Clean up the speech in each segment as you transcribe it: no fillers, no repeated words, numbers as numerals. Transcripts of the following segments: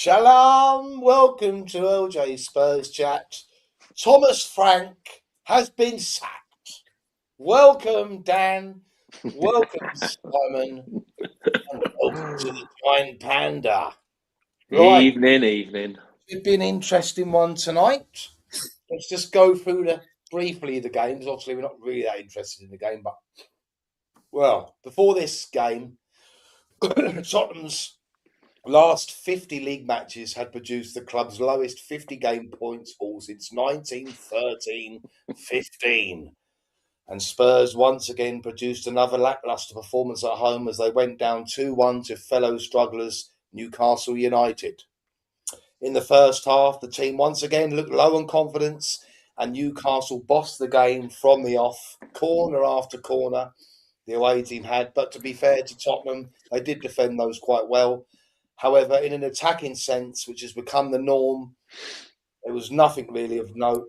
Shalom, welcome to LJ Spurs Chat. Thomas Frank has been sacked. Welcome, Dan. Welcome, Simon. And welcome to the Giant Panda. Right, Evening. it's been an interesting one tonight. Let's just go through briefly the games. Obviously, we're not really that interested in the game, but before this game, Tottenham's last 50 league matches had produced the club's lowest 50-game points haul since 1913-15. And Spurs once again produced another lacklustre performance at home as they went down 2-1 to fellow strugglers Newcastle United. In the first half, the team once again looked low on confidence and Newcastle bossed the game from the off, corner after corner the away team had. But to be fair to Tottenham, they did defend those quite well. However, in an attacking sense, which has become the norm, there was nothing really of note.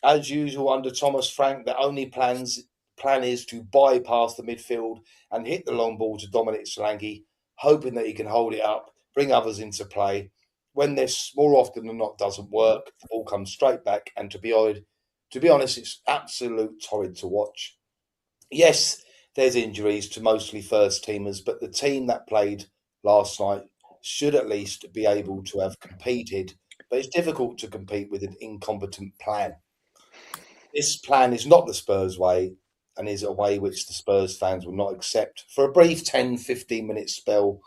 As usual, under Thomas Frank, the only plan is to bypass the midfield and hit the long ball to Dominic Solanke, hoping that he can hold it up, bring others into play. When this more often than not doesn't work, the ball comes straight back. And to be honest, it's absolute torrid to watch. Yes, there's injuries to mostly first teamers, but the team that played last night should at least be able to have competed, but it's difficult to compete with an incompetent plan. This plan is not the Spurs way and is a way which the Spurs fans will not accept. For a brief 10-15 minute spell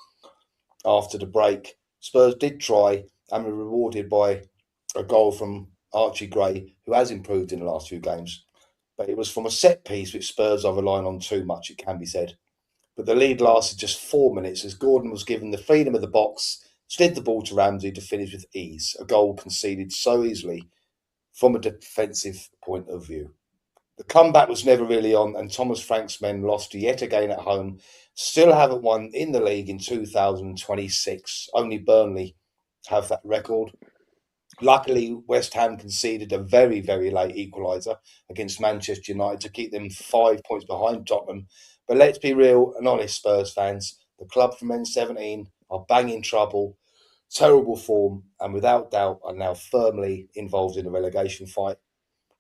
after the break, Spurs did try and were rewarded by a goal from Archie Gray, who has improved in the last few games. But it was from a set piece which Spurs are relying on too much, it can be said. But the lead lasted just 4 minutes as Gordon was given the freedom of the box, slid the ball to RAMSEY to finish with ease, a goal conceded so easily from a defensive point of view. The comeback was never really on, and Thomas Frank's men lost yet again at home, still haven't won in the league in 2026. Only Burnley have that record. Luckily, West Ham conceded a very, very late equaliser against Manchester United to keep them 5 points behind Tottenham. But let's be real and honest, Spurs fans. The club from N17 are banging trouble, terrible form, and without doubt are now firmly involved in a relegation fight.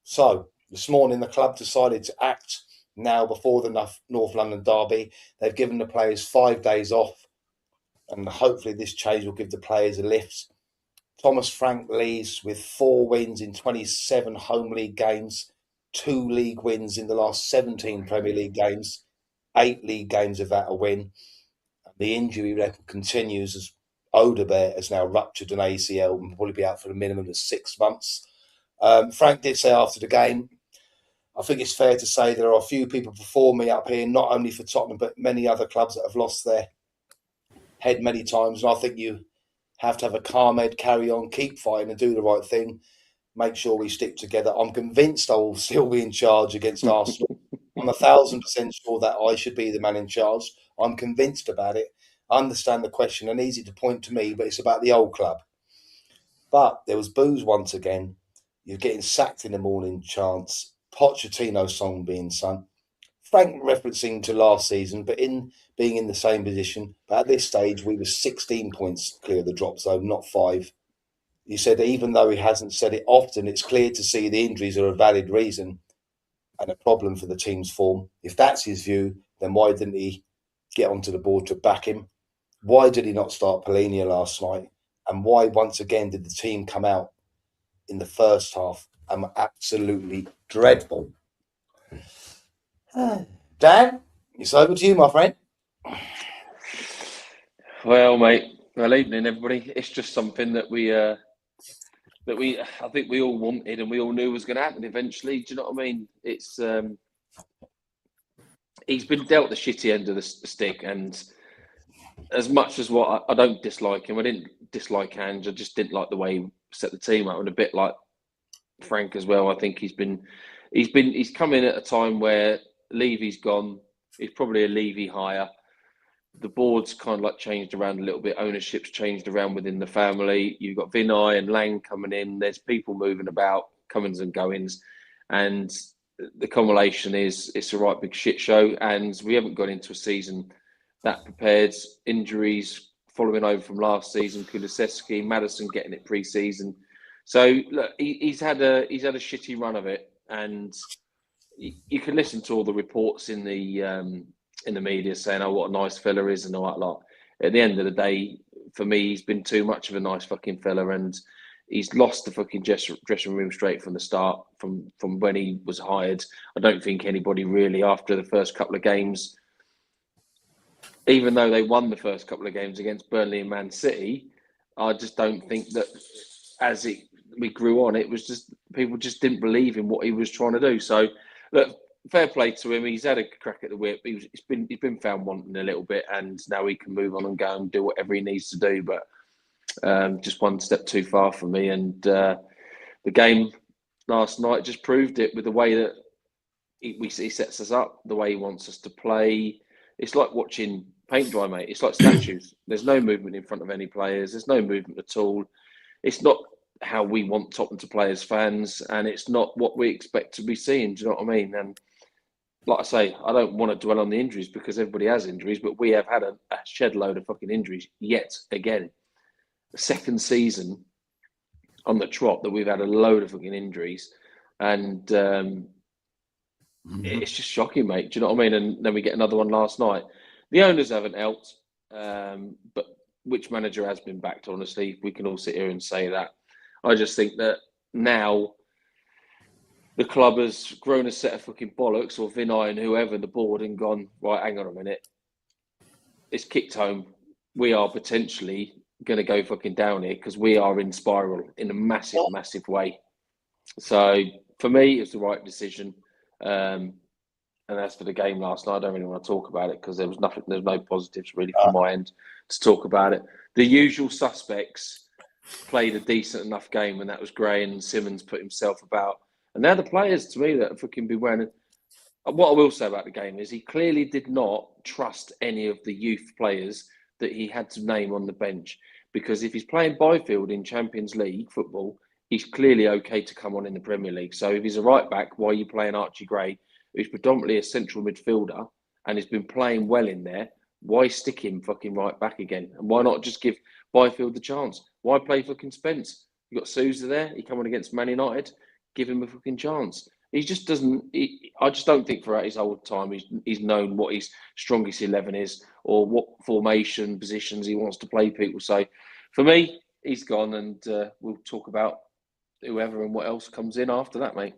So, this morning the club decided to act now before the North London derby. They've given the players 5 days off, and hopefully this change will give the players a lift. Thomas Frank leads with 4 wins in 27 home league games, 2 league wins in the last 17 Premier League games, 8 league games of that a win. The injury record continues as Odegaard has now ruptured an ACL and will probably be out for a minimum of 6 months. Frank did say after the game, I think it's fair to say there are a few people before me up here, not only for Tottenham, but many other clubs that have lost their head many times. And I think you have to have a calm head, carry on, keep fighting and do the right thing. Make sure we stick together. I'm convinced I will still be in charge against Arsenal. I'm 1,000% sure that I should be the man in charge. I'm convinced about it. I understand the question and easy to point to me, but it's about the old club. But there was booze once again. You're getting sacked in the morning chants. Pochettino's song being sung. Frank referencing to last season, but in being in the same position. But at this stage, we were 16 points clear of the drop zone, not 5. He said even though he hasn't said it often, it's clear to see the injuries are a valid reason and a problem for the team's form. If that's his view, then why didn't he get onto the board to back him? Why did he not start Polina last night? And why, once again, did the team come out in the first half and were absolutely dreadful? Dan, it's over to you, my friend. Well, mate. Well, evening, everybody. It's just something that I think we all wanted and we all knew was going to happen eventually. Do you know what I mean? It's he's been dealt the shitty end of the stick, and as much as what I don't dislike him, I didn't dislike Ange. I just didn't like the way he set the team up, and a bit like Frank as well. I think he's come in at a time where Levy's gone. He's probably a Levy hire. The board's kind of like changed around a little bit. Ownership's changed around within the family. You've got Vinay and Lang coming in. There's people moving about, comings and goings. And the culmination is it's a right big shit show. And we haven't got into a season that prepared. Injuries following over from last season. Kulusevski, Maddison getting it pre-season. So look, he's had a shitty run of it, and you can listen to all the reports in the media saying, "Oh, what a nice fella is," and all that lot. At the end of the day, for me, he's been too much of a nice fucking fella, and he's lost the fucking dressing room straight from the start, from when he was hired. I don't think anybody really, after the first couple of games, even though they won the first couple of games against Burnley and Man City, I just don't think that we grew on, it was just people just didn't believe in what he was trying to do. So, look, fair play to him. He's had a crack at the whip. He's been found wanting a little bit, and now he can move on and go and do whatever he needs to do. But just one step too far for me. And the game last night just proved it with the way that he sets us up, the way he wants us to play. It's like watching paint dry, mate. It's like statues. There's no movement in front of any players. There's no movement at all. It's not how we want Tottenham to play as fans, and it's not what we expect to be seeing. Do you know what I mean? And like I say, I don't want to dwell on the injuries because everybody has injuries, but we have had a shed load of fucking injuries yet again. The second season on the trot that we've had a load of fucking injuries, and it's just shocking, mate. Do you know what I mean? And then we get another one last night. The owners haven't helped, but which manager has been backed? Honestly, we can all sit here and say that. I just think that now the club has grown a set of fucking bollocks, or Vinay and whoever on the board, and gone, right, hang on a minute. It's kicked home. We are potentially going to go fucking down here because we are in spiral in a massive, massive way. So for me, it's the right decision. And as for the game last night, I don't really want to talk about it because there's no positives really from my end to talk about it. The usual suspects played a decent enough game, and that was Gray, and Simmons put himself about. And they're the players to me that have fucking been wearing. What I will say about the game is he clearly did not trust any of the youth players that he had to name on the bench, because if he's playing Byfield in Champions League football, he's clearly okay to come on in the Premier League. So if he's a right back, why are you playing Archie Gray, who's predominantly a central midfielder and has been playing well in there? Why stick him fucking right back again? And why not just give Byfield the chance? Why play fucking Spence? You got Sousa there. He come on against Man United. Give him a fucking chance. He just doesn't. I just don't think throughout his whole time he's known what his strongest 11 is, or what formation positions he wants to play people. So, for me, he's gone, and we'll talk about whoever and what else comes in after that, mate.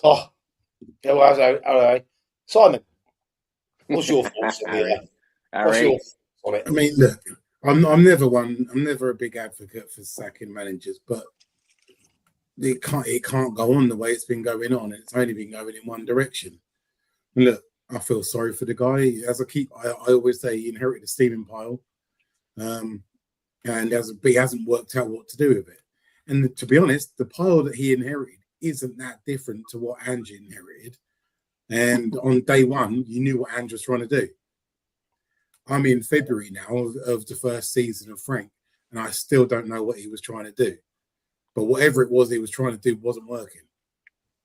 Oh, all right. Simon, what's your thoughts on it? What's your thoughts on it? I mean, look, I'm never a big advocate for sacking managers, but it can't go on the way it's been going on. It's only been going in one direction. And look, I feel sorry for the guy. As I always say, he inherited a steaming pile, and he hasn't worked out what to do with it. And to be honest, the pile that he inherited isn't that different to what Ange inherited. And on day one, you knew what Ange was trying to do. I'm in February now of the first season of Frank, and I still don't know what he was trying to do. But whatever it was he was trying to do wasn't working.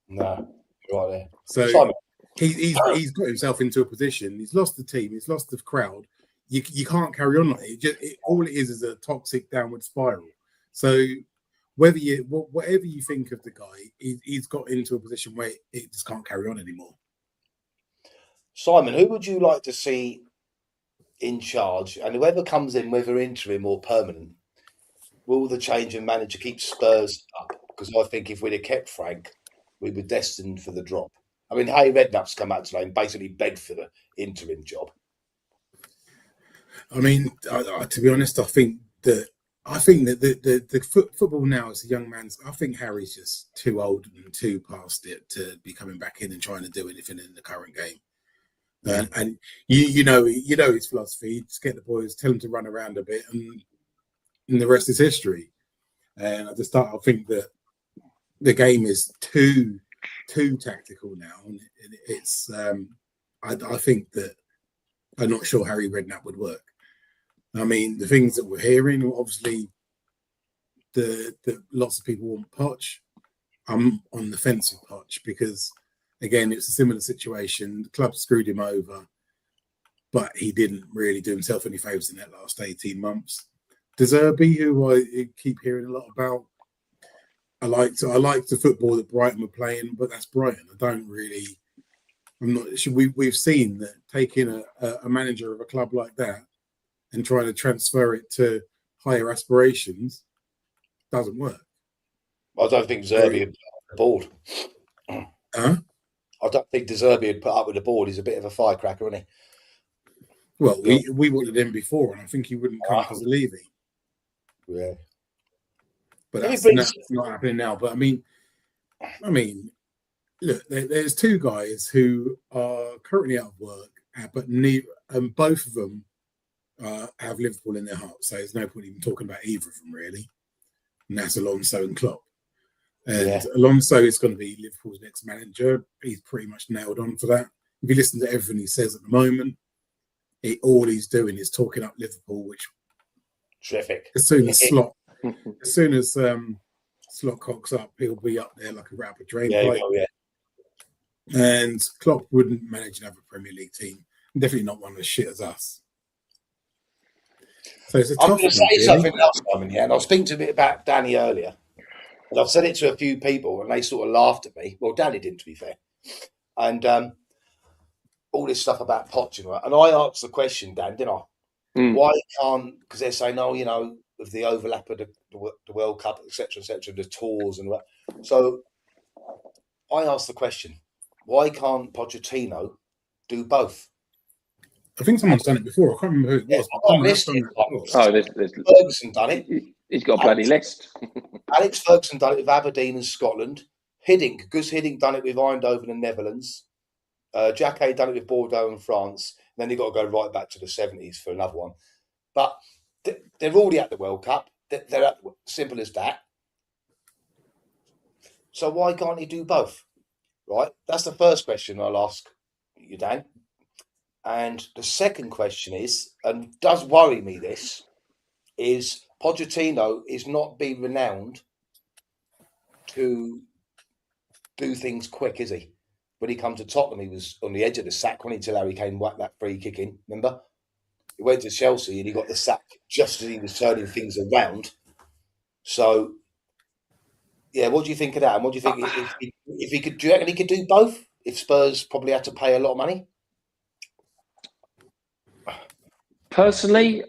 No, you're right there. So Simon. He's got himself into a position. He's lost the team. He's lost the crowd. You can't carry on like it. All it is a toxic downward spiral. So whatever you think of the guy, he's got into a position where it just can't carry on anymore. Simon, who would you like to see in charge? And whoever comes in, whether interim or permanent, will the change in manager keep Spurs up? Because I think if we'd have kept Frank, we were destined for the drop. I mean, Harry Redknapp's come out today and basically begged for the interim job. I mean, to be honest, I think that the football now is a young man's. I think Harry's just too old and too past it to be coming back in and trying to do anything in the current game. And you know his philosophy. Just get the boys, tell them to run around a bit, and the rest is history. And at the start, I think that the game is too tactical now, and it's. I think that I'm not sure Harry Redknapp would work. I mean, the things that we're hearing, obviously, the lots of people want Poch. I'm on the fence with Poch because, again, it's a similar situation. The club screwed him over, but he didn't really do himself any favours in that last 18 months. De Zerbi, who I keep hearing a lot about, I liked the football that Brighton were playing, but that's Brighton. I'm not sure. We've seen that taking a manager of a club like that and trying to transfer it to higher aspirations doesn't work. I don't think Zerbi would put up with the board. Huh? I don't think De Zerbi would put up with the board. He's a bit of a firecracker, isn't he? Well, we wanted him before, and I think he wouldn't come because of Levy. Yeah. But that's not happening now. But I mean, look, there's two guys who are currently out of work, but both of them have Liverpool in their hearts. So there's no point even talking about either of them, really. And that's Alonso and Klopp. And Alonso is going to be Liverpool's next manager. He's pretty much nailed on for that. If you listen to everything he says at the moment, all he's doing is talking up Liverpool, which terrific. As soon as Slot cocks up, he'll be up there like a rat up a drain pipe. And Klopp wouldn't manage another Premier League team. Definitely not one as shit as us. So it's a tough one. I'm going to say something else, Simon, and I was speaking a bit about Danny earlier. And I've said it to a few people, and they sort of laughed at me. Well, Danny didn't, to be fair. And all this stuff about Pochettino. And I asked the question, Dan, didn't I? Why can't, because they're saying, of the overlap of the World Cup, etc., the tours and that. So I asked the question, why can't Pochettino do both? I think someone's done it before. I can't remember who it was. Ferguson done it. He's got a bloody list. Alex Ferguson done it with Aberdeen and Scotland. Gus Hiddink done it with Eindhoven and Netherlands. Jacquet done it with Bordeaux and France. And then you've got to go right back to the 70s for another one. But they're already at the World Cup. They're at simple as that. So why can't he do both? Right? That's the first question I'll ask you, Dan. And the second question is, and does worry me this, is Pochettino is not being renowned to do things quick, is he? When he come to Tottenham, he was on the edge of the sack when until Harry Kane whacked that free kick in, remember? He went to Chelsea and he got the sack just as he was turning things around. So, yeah, what do you think of that? And what do you think if he could? Do you reckon he could do both? If Spurs probably had to pay a lot of money? Personally,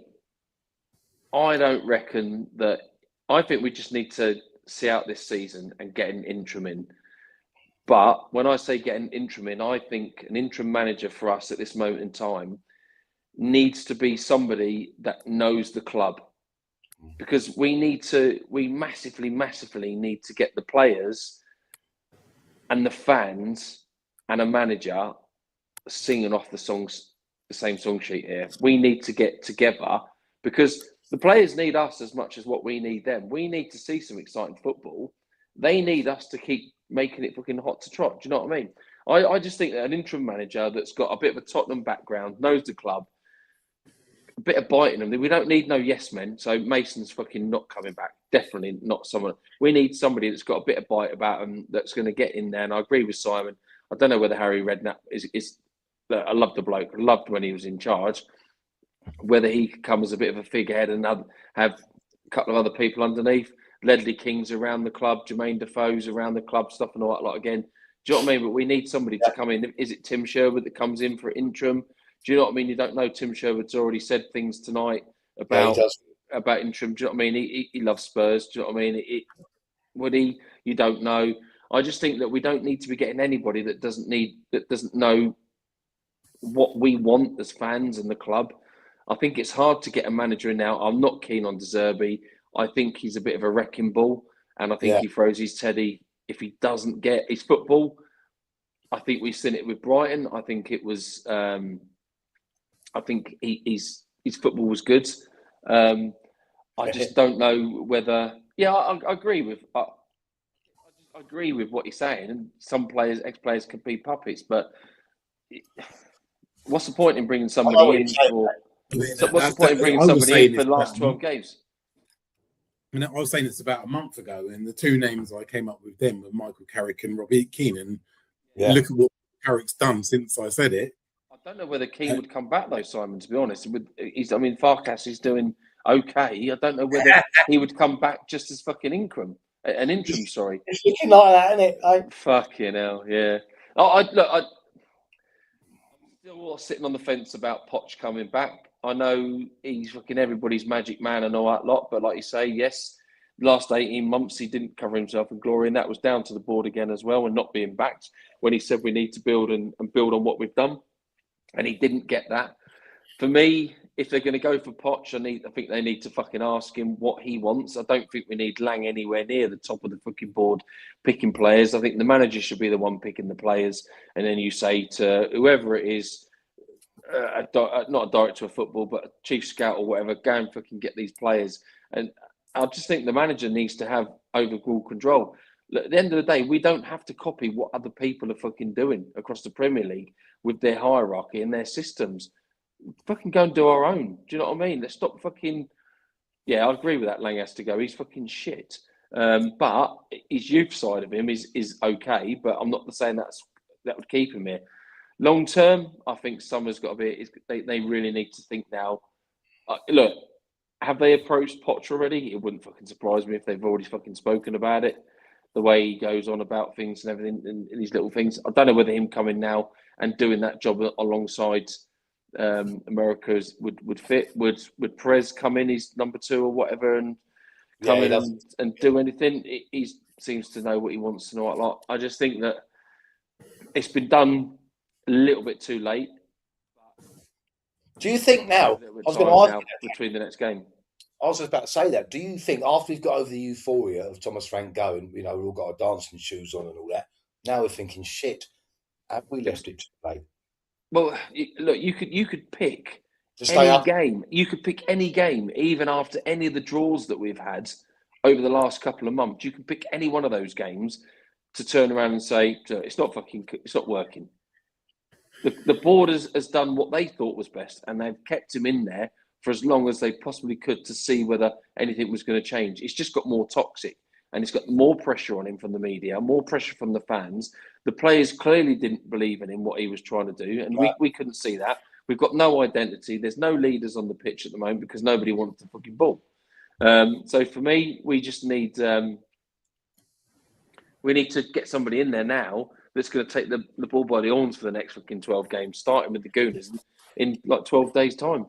I don't reckon that. I think we just need to see out this season and get an interim in. But when I say get an interim in, I think an interim manager for us at this moment in time needs to be somebody that knows the club, because we massively need to get the players and the fans and a manager singing off the songs, the same song sheet here. We need to get together because the players need us as much as what we need them. We need to see some exciting football. They need us to keep making it fucking hot to trot. Do you know what I mean? I just think that an interim manager that's got a bit of a Tottenham background, knows the club, a bit of bite in them. We don't need no yes men. So Mason's fucking not coming back. Definitely not someone. We need somebody that's got a bit of bite about them that's going to get in there. And I agree with Simon. I don't know whether Harry Redknapp is I love the bloke. I loved when he was in charge. Whether he could come as a bit of a figurehead and have a couple of other people underneath. Ledley King's around the club. Jermaine Defoe's around the club. Stuff and all that lot again. Do you know what I mean? But we need somebody to come in. Is it Tim Sherwood that comes in for interim? Do you know what I mean? You don't know. Tim Sherwood's already said things tonight about interim. Do you know what I mean? He loves Spurs. Do you know what I mean? Would he? You don't know. I just think that we don't need to be getting anybody that doesn't know what we want as fans and the club. I think it's hard to get a manager in now. I'm not keen on De Zerbi. I think he's a bit of a wrecking ball, and I think he throws his teddy if he doesn't get his football. I think we've seen it with Brighton. I think it was. I think his football was good. I just don't know whether. Yeah, I agree with. I agree with what you're saying. And some ex-players, can be puppets, but what's the point in bringing somebody in for? What's the point in bringing somebody in for the last 12 games? I mean, I was saying this about a month ago, and the two names I came up with then were Michael Carrick and Robbie Keane. And look at what Carrick's done since I said it. I don't know whether Keane would come back though, Simon. To be honest, Farkas is doing okay. I don't know whether he would come back just as fucking an interim. Sorry, it's looking like that, isn't it? Fucking hell, yeah. I'm still sitting on the fence about Poch coming back. I know he's fucking everybody's magic man and all that lot, but like you say, yes, last 18 months he didn't cover himself in glory, and that was down to the board again as well, and not being backed when he said we need to build and build on what we've done, and he didn't get that. For me, if they're going to go for Poch, I think they need to fucking ask him what he wants. I don't think we need Lang anywhere near the top of the fucking board picking players. I think the manager should be the one picking the players, and then you say to whoever it is, not a director of football, but a chief scout or whatever, go and fucking get these players. And I just think the manager needs to have overall control. Look, at the end of the day, we don't have to copy what other people are fucking doing across the Premier League with their hierarchy and their systems. Fucking go and do our own. Do you know what I mean? Let's stop fucking... Yeah, I agree with that. Lang has to go. He's fucking shit. But his youth side of him is okay, but I'm not saying that would keep him here. Long term, I think Summer's got to be... They really need to think now. Look, have they approached Poch already? It wouldn't fucking surprise me if they've already fucking spoken about it. The way he goes on about things and everything, and these little things. I don't know whether him coming now and doing that job alongside America's would fit. Would Perez come in, he's number 2 or whatever, and come in and do anything? He seems to know what he wants to know a lot. I just think that it's been done a little bit too late. Do you think now? I was going to argue between the next game. I was just about to say that. Do you think after we've got over the euphoria of Thomas Frank going, we've all got our dancing shoes on and all that, now we're thinking, shit, have we left it too late? Well, look, you could pick any game. You could pick any game, even after any of the draws that we've had over the last couple of months. You can pick any one of those games to turn around and say, it's not working. The board has done what they thought was best, and they've kept him in there for as long as they possibly could to see whether anything was going to change. It's just got more toxic, and it's got more pressure on him from the media, more pressure from the fans. The players clearly didn't believe in him, what he was trying to do, and we couldn't see that. We've got no identity. There's no leaders on the pitch at the moment because nobody wants the fucking ball. So for me, we just need to get somebody in there now that's going to take the ball by the horns for the next fucking 12 games, starting with the Gooners in like 12 days' time.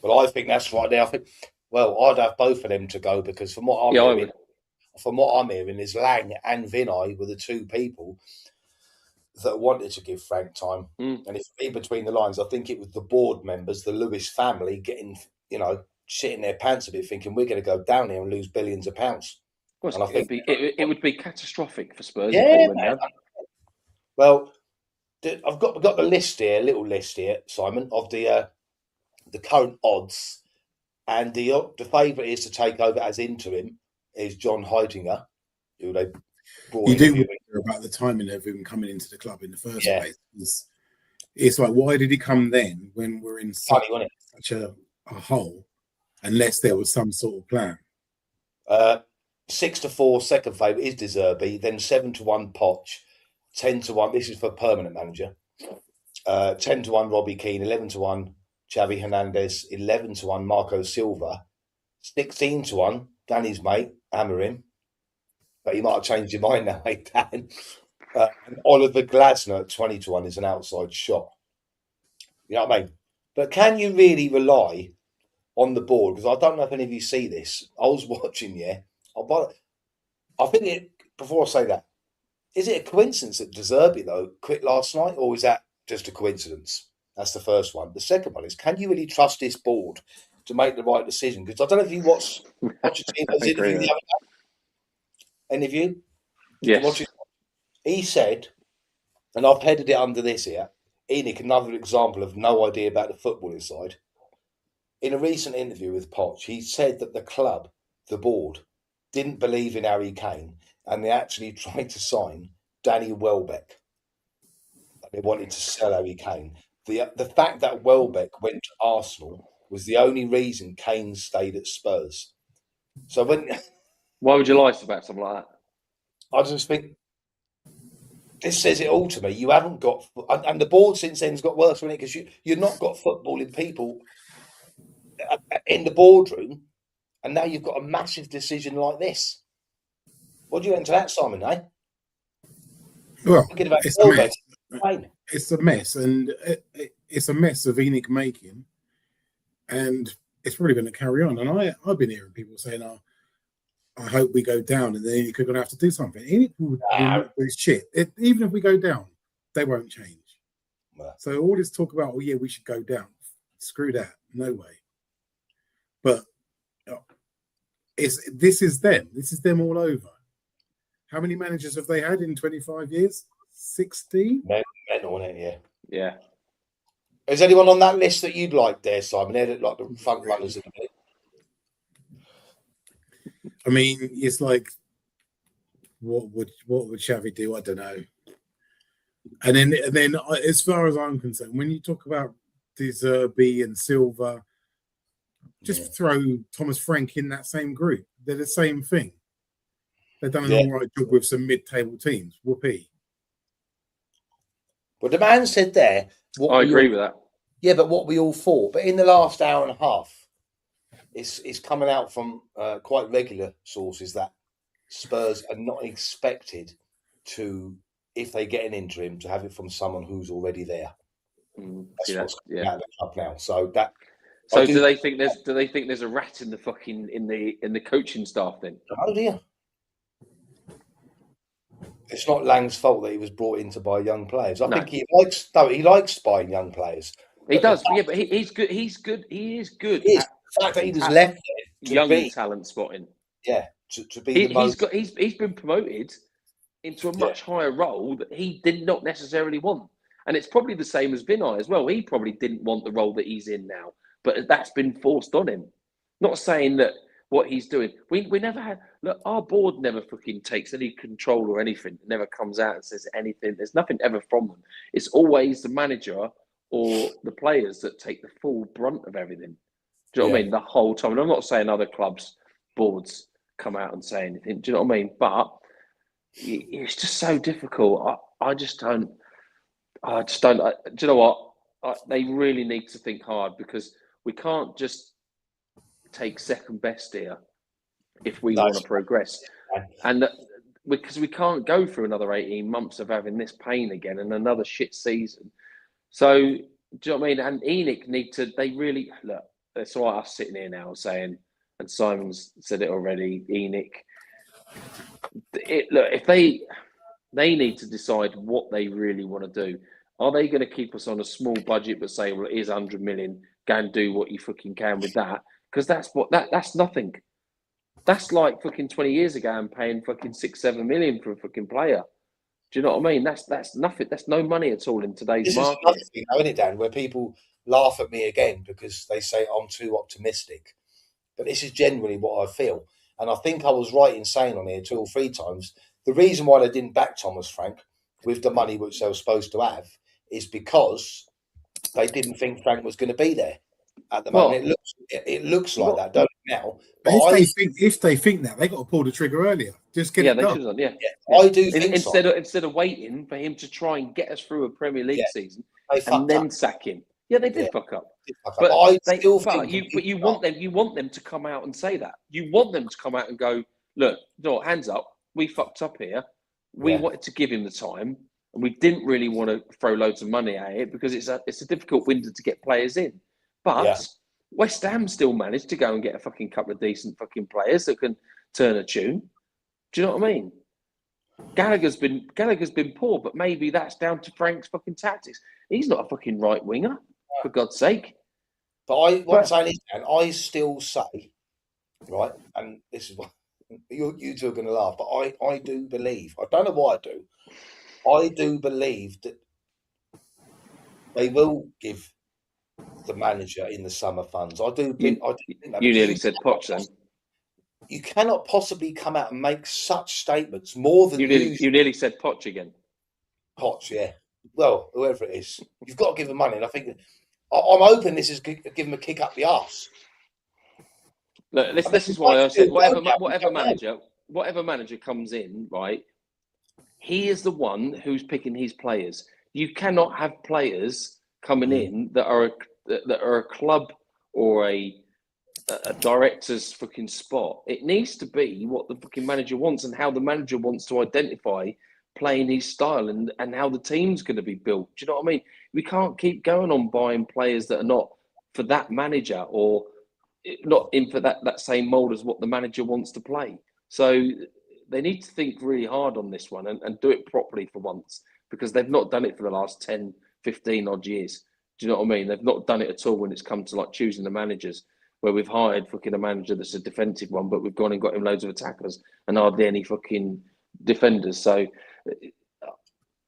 Well, I think that's right there. I'd have both of them to go because from what I'm hearing is Lang and Vinay were the 2 people that wanted to give Frank time. And if in between the lines, I think it was the board members, the Lewis family, getting, shitting their pants a bit, thinking we're going to go down here and lose billions of pounds. Well, and I think it would be catastrophic for Spurs. Yeah, if they went down. Well, I've got the list here, a little list here, Simon, of the current odds, and the favourite is to take over as interim is John Heitinga, who they brought in. You do wonder about the timing of him coming into the club in the first place. It's like, why did he come then when we're in such a hole, unless there was some sort of plan? 6-4 second favourite is De Zerbi, then 7-1 Poch, 10-1. This is for permanent manager. 10-1 Robbie Keane, 11-1 Xavi Hernandez, 11-1 Marco Silva, 16-1 Danny's mate Amorim, but he might have changed your mind now, mate, Dan. And Oliver Glasner at 20-1 is an outside shot. You know what I mean? But can you really rely on the board? Because I don't know if any of you see this. I was watching, I think before I say that, is it a coincidence that De Zerbi, though, quit last night, or is that just a coincidence? That's the first one. The second one is, can you really trust this board to make the right decision? Because I don't know if you watch your team. Interview the other day. Any of you? Yes. He said, and I've headed it under this here, Enoch, another example of no idea about the footballing side. In a recent interview with Poch, he said that the club, the board, didn't believe in Harry Kane, and they actually tried to sign Danny Welbeck. They wanted to sell Harry Kane. The fact that Welbeck went to Arsenal was the only reason Kane stayed at Spurs. So why would you lie about something like that? I just think This says it all to me. You haven't got, and the board since then's got worse, hasn't it? Because you've not got footballing people in the boardroom, and now you've got a massive decision like this. What do you enter that, Simon? Eh? Well, About it's a mess. Fine. It's a mess, and it's a mess of ENIC making, and it's probably going to carry on. And I've been hearing people saying, "Oh, I hope we go down," and then ENIC are going to have to do something. ENIC will not do shit. Even if we go down, they won't change. So all this talk about, "Oh yeah, we should go down," screw that. No way. But this is them. This is them all over. How many managers have they had in 25 years? 60? Mental, isn't it? Yeah. Yeah. Is anyone on that list that you'd like there, Simon? They're like the front runners of the minute. I mean, it's like, what would Xavi do? I don't know. And then, as far as I'm concerned, when you talk about De Zerbi and Silva, just throw Thomas Frank in that same group. They're the same thing. They've done an all right job with some mid-table teams. Whoopee. Well, the man said there. I agree with that. Yeah, but what we all thought. But in the last hour and a half, it's coming out from quite regular sources that Spurs are not expected to, if they get an interim, to have it from someone who's already there. That's what's coming out of the club now. So that. So do they think there's a rat in the fucking in the coaching staff then? Oh dear. It's not Lang's fault that he was brought in to buy young players. I think he likes buying young players. He does, but he's good. He's good. He is good. The fact that he was left there young talent spotting. Yeah, to be the most. He's been promoted into a much higher role that he did not necessarily want, and it's probably the same as Vinay as well. He probably didn't want the role that he's in now, but that's been forced on him. Not saying that what he's doing. We never had. Look, our board never fucking takes any control or anything. It never comes out and says anything. There's nothing ever from them. It's always the manager or the players that take the full brunt of everything. Do you know what I mean? The whole time. And I'm not saying other clubs' boards come out and say anything. Do you know what I mean? But it's just so difficult. I just don't. Do you know what? They really need to think hard, because we can't just take second best here if we want to progress. And because we can't go through another 18 months of having this pain again and another shit season. So, do you know what I mean? And ENIC need to, they really, look, that's why I'm sitting here now saying, and Simon's said it already, ENIC, look, if they need to decide what they really want to do. Are they going to keep us on a small budget but say, well, here's 100 million, go and do what you fucking can with that? Because that's nothing. That's like fucking 20 years ago and paying fucking 6-7 million for a fucking player. Do you know what I mean? That's nothing. That's no money at all in today's market. This is another thing, isn't it, Dan, where people laugh at me again because they say I'm too optimistic. But this is generally what I feel. And I think I was right in saying on here 2 or 3 times, the reason why they didn't back Thomas Frank with the money which they were supposed to have is because they didn't think Frank was going to be there. At the moment, it looks like that, don't it now? But if they think that, they got to pull the trigger earlier. Just get it done. I do think instead of waiting for him to try and get us through a Premier League season and then sack him. Yeah, they did fuck up. But you want them to come out and say that. You want them to come out and go, look, no, hands up. We fucked up here. We wanted to give him the time, and we didn't really want to throw loads of money at it because it's a difficult window to get players in. But West Ham still managed to go and get a fucking couple of decent fucking players that can turn a tune. Do you know what I mean? Gallagher's been poor, but maybe that's down to Frank's fucking tactics. He's not a fucking right winger, for God's sake. But what I'm saying is, Dan, I still say, right, and this is what you two are going to laugh, but I do believe, I don't know why I do believe that they will give the manager in the summer funds. I do think that. You nearly said Poch then. You cannot possibly come out and make such statements more than you nearly said Poch again. Poch, yeah. Well, whoever it is, you've got to give them money, and I think I'm hoping this is give them a kick up the arse. Look, this is why I said whatever manager comes in, right? he is the one who's picking his players. You cannot have players coming in that are a club or a director's fucking spot. It needs to be what the fucking manager wants and how the manager wants to identify playing his style and how the team's going to be built. Do you know what I mean? We can't keep going on buying players that are not for that manager or not in for that same mould as what the manager wants to play. So they need to think really hard on this one and do it properly for once, because they've not done it for the last 10, 15 odd years. Do you know what I mean? They've not done it at all when it's come to like choosing the managers, where we've hired fucking a manager that's a defensive one, but we've gone and got him loads of attackers and hardly any fucking defenders. So,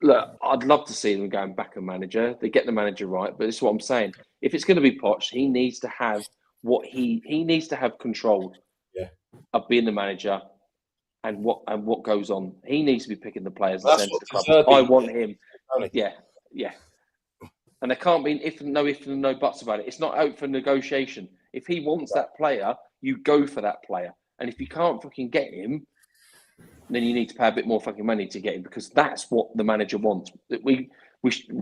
look, I'd love to see them going back a manager. They get the manager right, but this is what I'm saying. If it's going to be Poch, he needs to have he needs to have control of being the manager and what goes on. He needs to be picking the players and sends the club. I want him. Yeah. And there can't be if and no buts about it. It's not out for negotiation. If he wants that player, you go for that player. And if you can't fucking get him, then you need to pay a bit more fucking money to get him, because that's what the manager wants. We've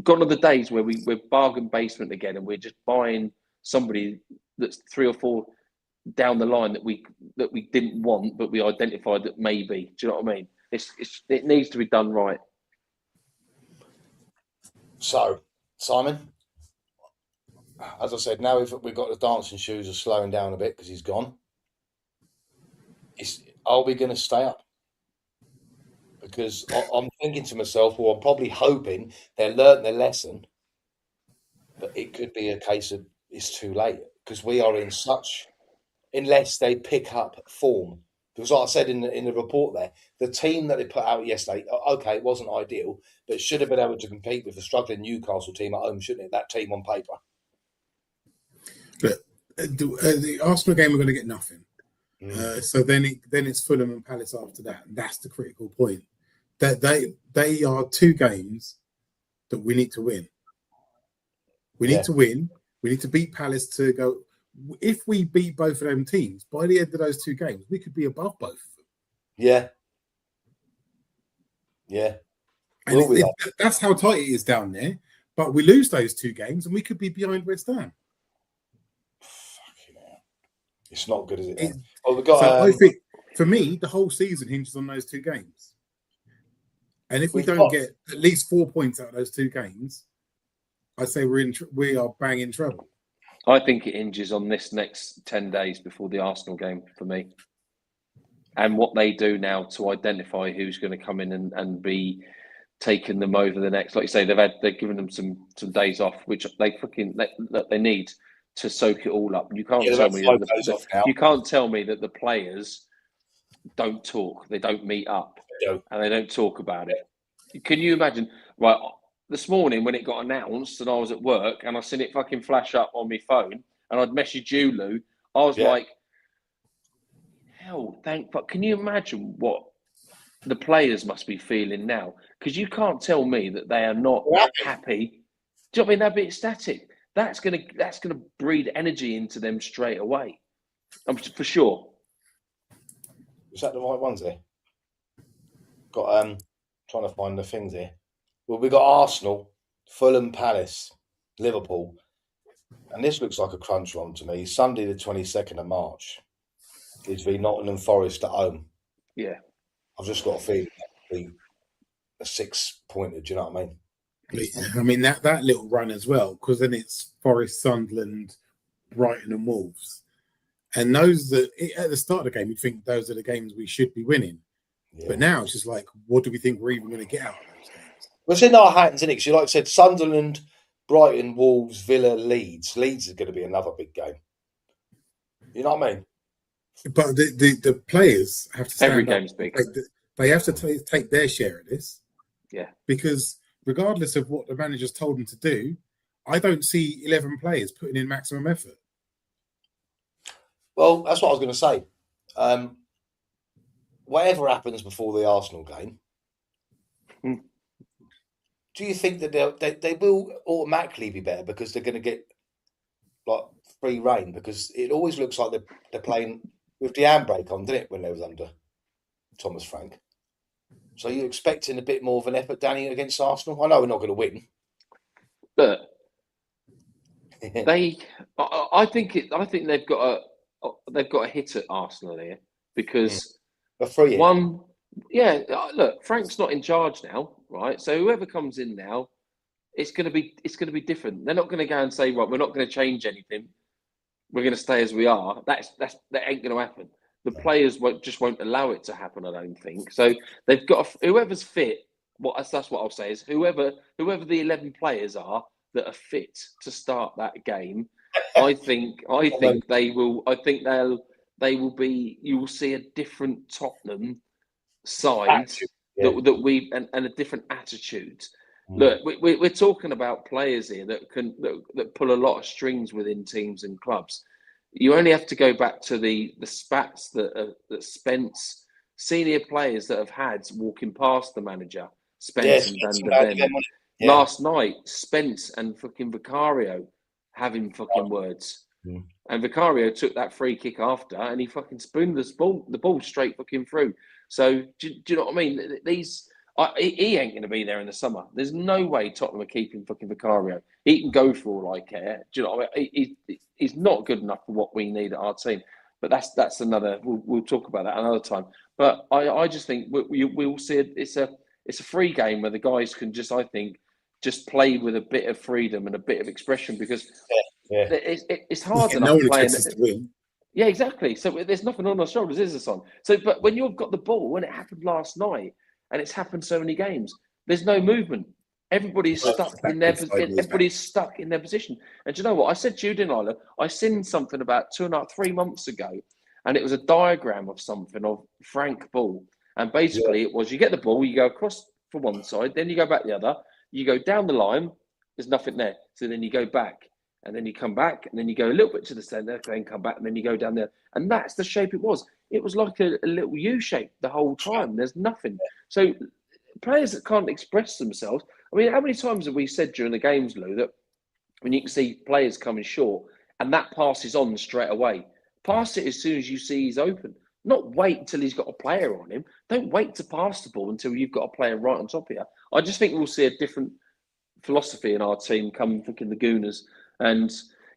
gone to the days where we're bargain basement again, and we're just buying somebody that's 3 or 4 down the line that we didn't want, but we identified that maybe. Do you know what I mean? It needs to be done right. So, Simon, as I said, now we've got the dancing shoes are slowing down a bit because he's gone. Are we going to stay up? Because I'm thinking to myself, well, I'm probably hoping they learnt their lesson, but it could be a case of it's too late, because we are in such, unless they pick up form. Because like I said in the report there, the team that they put out yesterday, okay, it wasn't ideal, but it should have been able to compete with the struggling Newcastle team at home, shouldn't it? That team on paper. But the Arsenal game, we're going to get nothing. So then it's Fulham and Palace after that. And that's the critical point. That they are 2 games that we need to win. We need to win. We need to beat Palace to go. If we beat both of them teams, by the end of those 2 games, we could be above both of them. Yeah. And that's how tight it is down there. But we lose those 2 games and we could be behind West Ham. Fucking hell. It's not good, is it? I think, for me, the whole season hinges on those 2 games. And if we don't get at least 4 points out of those 2 games, I say we are bang in trouble. I think it hinges on this next 10 days before the Arsenal game for me, and what they do now to identify who's going to come in and be taking them over the next. Like you say, they've given them some days off, which they need to soak it all up. You can't tell me you can't tell me that the players don't talk, they don't meet up, and they don't talk about it. Can you imagine? Right. This morning when it got announced and I was at work and I seen it fucking flash up on my phone and I'd messaged you, Lou, I was like, hell, thank fuck. Can you imagine what the players must be feeling now? Because you can't tell me that they are not happy. Do you know what I mean? They'll be ecstatic. That's gonna breed energy into them straight away. For sure. Is that the right ones there? Got trying to find the things here. Well, we got Arsenal, Fulham, Palace, Liverpool, and this looks like a crunch one to me. Sunday, the 22nd of March, is the Nottingham Forest at home. Yeah, I've just got a feeling that will be a 6-pointer. Do you know what I mean? I mean that little run as well, because then it's Forest, Sunderland, Brighton, and Wolves, and those that at the start of the game you'd think those are the games we should be winning, but now it's just like, what do we think we're even going to get out of those games? Well, it's in our hands, isn't it? Because, like I said, Sunderland, Brighton, Wolves, Villa, Leeds. Leeds is going to be another big game. You know what I mean? But the players have to stand every up. Game's big. They have to take their share of this. Yeah. Because regardless of what the manager's told them to do, I don't see 11 players putting in maximum effort. Well, that's what I was going to say. Whatever happens before the Arsenal game, do you think that they will automatically be better because they're going to get like free rein? Because it always looks like they're playing with the handbrake on, didn't it, when they was under Thomas Frank? So you're expecting a bit more of an effort, Danny, against Arsenal? I know we're not going to win. But I think they've got a hit at Arsenal here because a free hit. Look, Frank's not in charge now, right? So whoever comes in now, it's going to be different. They're not going to go and say, right, we're not going to change anything. We're going to stay as we are. That ain't going to happen. The players won't allow it to happen, I don't think. So they've got whoever's fit. That's what I'll say is whoever the 11 players are that are fit to start that game. I think they will. I think they will be. You will see a different Tottenham side and a different attitude. Look, we're talking about players here that pull a lot of strings within teams and clubs. You only have to go back to the spats that Spence, senior players that have had walking past the manager, Spence and Van der Ven. Last night, Spence and fucking Vicario having fucking words. And Vicario took that free kick after and he fucking spooned the ball straight fucking through. So, do you know what I mean? He ain't going to be there in the summer. There's no way Tottenham are keeping fucking Vicario. He can go for all I care. Do you know what I mean? He's not good enough for what we need at our team. But that's another. We'll talk about that another time. But I just think we'll see. It's a free game where the guys can just play with a bit of freedom and a bit of expression because it's hard enough playing. To win. Yeah, exactly. So there's nothing on our shoulders, is there, son? So, but when you've got the ball, when it happened last night. And it's happened so many games. There's no movement. Everybody's stuck in their position. And do you know what? I said to you, didn't I? I seen something about 3 months ago, and it was a diagram of something of Frank Ball. And basically it was you get the ball, you go across for one side, then you go back the other, you go down the line, there's nothing there. So then you go back, and then you come back, and then you go a little bit to the centre, then come back, and then you go down there. And that's the shape it was. It was like a little U shape the whole time. There's nothing. So players that can't express themselves. I mean, how many times have we said during the games, Lou, that when you can see players coming short and that pass is on straight away, pass it as soon as you see he's open. Not wait until he's got a player on him. Don't wait to pass the ball until you've got a player right on top of you. I just think we'll see a different philosophy in our team come fucking the Gooners. And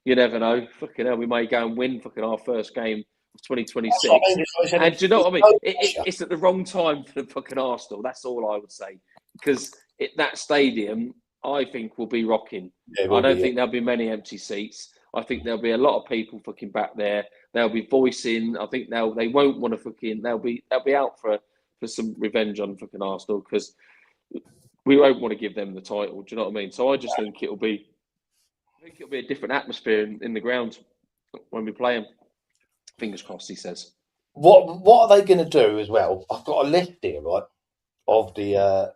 you never know. Fucking hell, we may go and win fucking our first game of 2026. And do you know what I mean? It's at the wrong time for the fucking Arsenal. That's all I would say. Because that stadium, I think, will be rocking. I don't think there'll be many empty seats. I think there'll be a lot of people fucking back there. They'll be voicing. I think they won't want to fucking. They'll be out for some revenge on fucking Arsenal because we won't want to give them the title. Do you know what I mean? So I just think it'll be a different atmosphere in the ground when we play them. Fingers crossed, he says. What are they going to do as well? I've got a list here, right, of the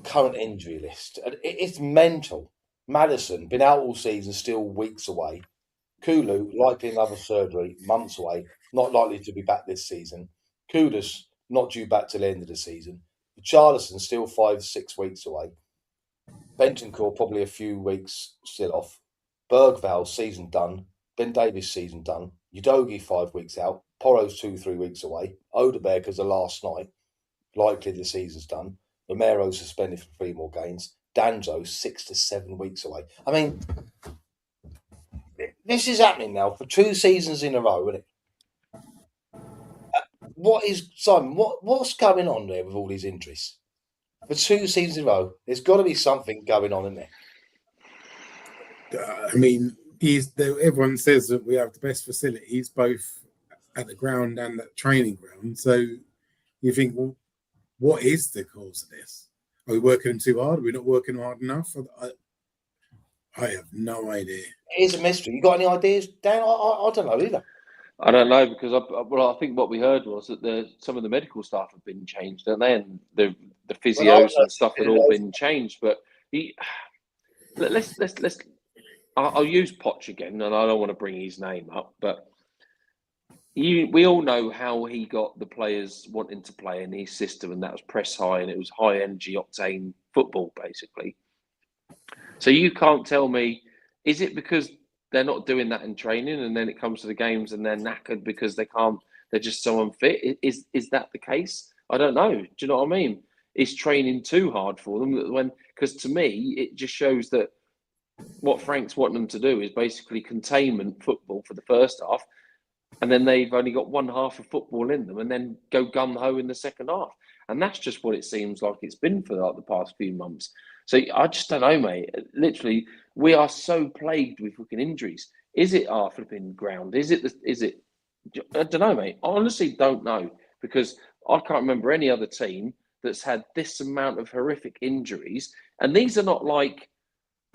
current injury list. It's mental. Maddison, been out all season, still weeks away. Kulu, likely another surgery, months away, not likely to be back this season. Kudus, not due back till the end of the season. Charlison, still 5-6 weeks away. Bentancur, probably a few weeks still off. Bergvall, season done. Ben Davies, season done. Udogie, 5 weeks out. Porro's 2-3 weeks away. Odeberg, the last night. Likely the season's done. Romero suspended for 3 more games. Danzo, 6 to 7 weeks away. I mean, this is happening now for 2 seasons in a row, isn't it? Simon, what's going on there with all these injuries? For 2 seasons in a row, there's got to be something going on in there. I mean, everyone says that we have the best facilities, both at the ground and at the training ground. So you think, well, what is the cause of this? Are we working too hard? Are we not working hard enough? I have no idea. It is a mystery. You got any ideas, Dan? I don't know either. I don't know because I think what we heard was that some of the medical staff have been changed, don't they? And the physios and stuff had all been changed. But I'll use Poch again, and I don't want to bring his name up, but we all know how he got the players wanting to play in his system, and that was press high, and it was high energy octane football, basically. So you can't tell me, is it because they're not doing that in training, and then it comes to the games and they're knackered because they're just so unfit? Is that the case? I don't know. Do you know what I mean? is training too hard for them. Because to me, it just shows that what Frank's wanting them to do is basically containment football for the first half, and then they've only got one half of football in them, and then go gung-ho in the second half. And that's just what it seems like it's been for like the past few months. So I just don't know, mate. Literally, we are so plagued with fucking injuries. Is it our flipping ground? Is it? I don't know, mate. I honestly don't know, because I can't remember any other team that's had this amount of horrific injuries. And these are not like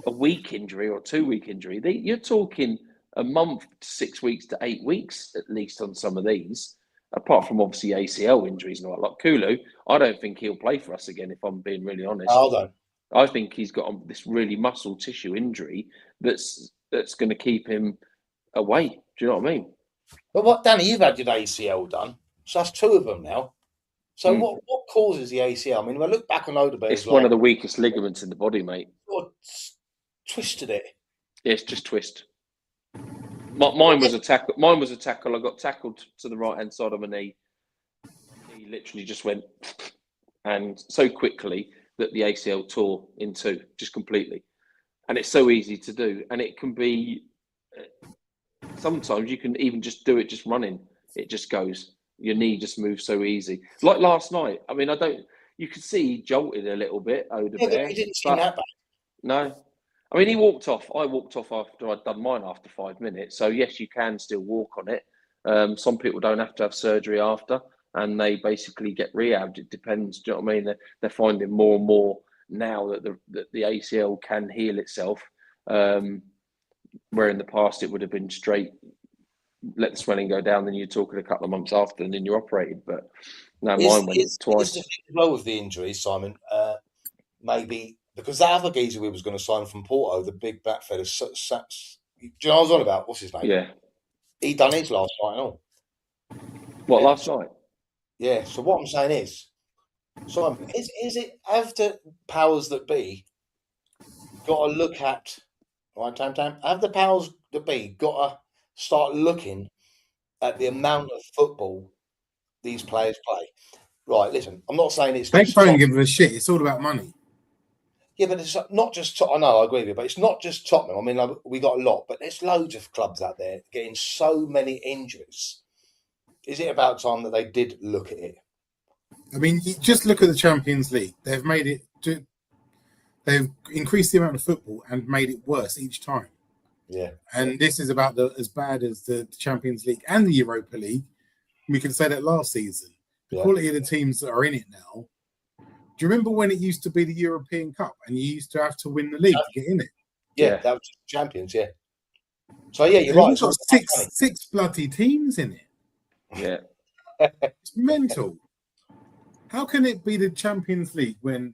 a week injury or 2 week injury. You're talking a month to 6 weeks to 8 weeks at least on some of these, apart from obviously ACL injuries and all that. Like Kulu, I don't think he'll play for us again, if I'm being really honest. I think he's got this really muscle tissue injury that's going to keep him away. Do you know what I mean? But what, Danny, you've had your ACL done, so that's 2 of them now. So what causes the ACL? I mean, when I look back on Odegaard, it's one of the weakest ligaments in the body, mate. Twisted it. Yeah, it's just twist. Mine was a tackle. I got tackled to the right hand side of my knee. He literally just went, and so quickly that the ACL tore in 2, just completely. And it's so easy to do, and it can be. Sometimes you can even just do it just running. It just goes. Your knee just moves so easy. Like last night. I mean, you could see he jolted a little bit, Odegaard. Yeah, but he didn't seem that bad. No. I mean, he walked off. I walked off after I'd done mine after 5 minutes. So, yes, you can still walk on it. Some people don't have to have surgery after, and they basically get rehabbed. It depends. Do you know what I mean? They're finding more and more now that the ACL can heal itself, where in the past it would have been straight, let the swelling go down, then you're talking a couple of months after, and then you're operated. But no, mine went twice. Is the role with the injuries, Simon, maybe because that other geezer we was going to sign from Porto, the big black fella, do you know what I was on about? What's his name? Yeah. He done his last night and all. What, last night? Yeah, so what I'm saying is, Simon, is it, have the powers that be got to look at, right, have the powers that be got to start looking at the amount of football these players play? Right, listen, I'm not saying it's... They don't give a shit, it's all about money. Yeah, but it's not just... I know, I agree with you, but it's not just Tottenham. I mean, we got a lot, but there's loads of clubs out there getting so many injuries. Is it about time that they did look at it? I mean, you just look at the Champions League. They've made it... They've increased the amount of football and made it worse each time. Yeah. And this is about as bad as the Champions League and the Europa League. We can say that last season. The quality of the teams that are in it now. Do you remember when it used to be the European Cup and you used to have to win the league to get in it? Yeah, that was Champions, yeah. So, yeah, you're right. You've got six bloody teams in it. Yeah. It's mental. How can it be the Champions League when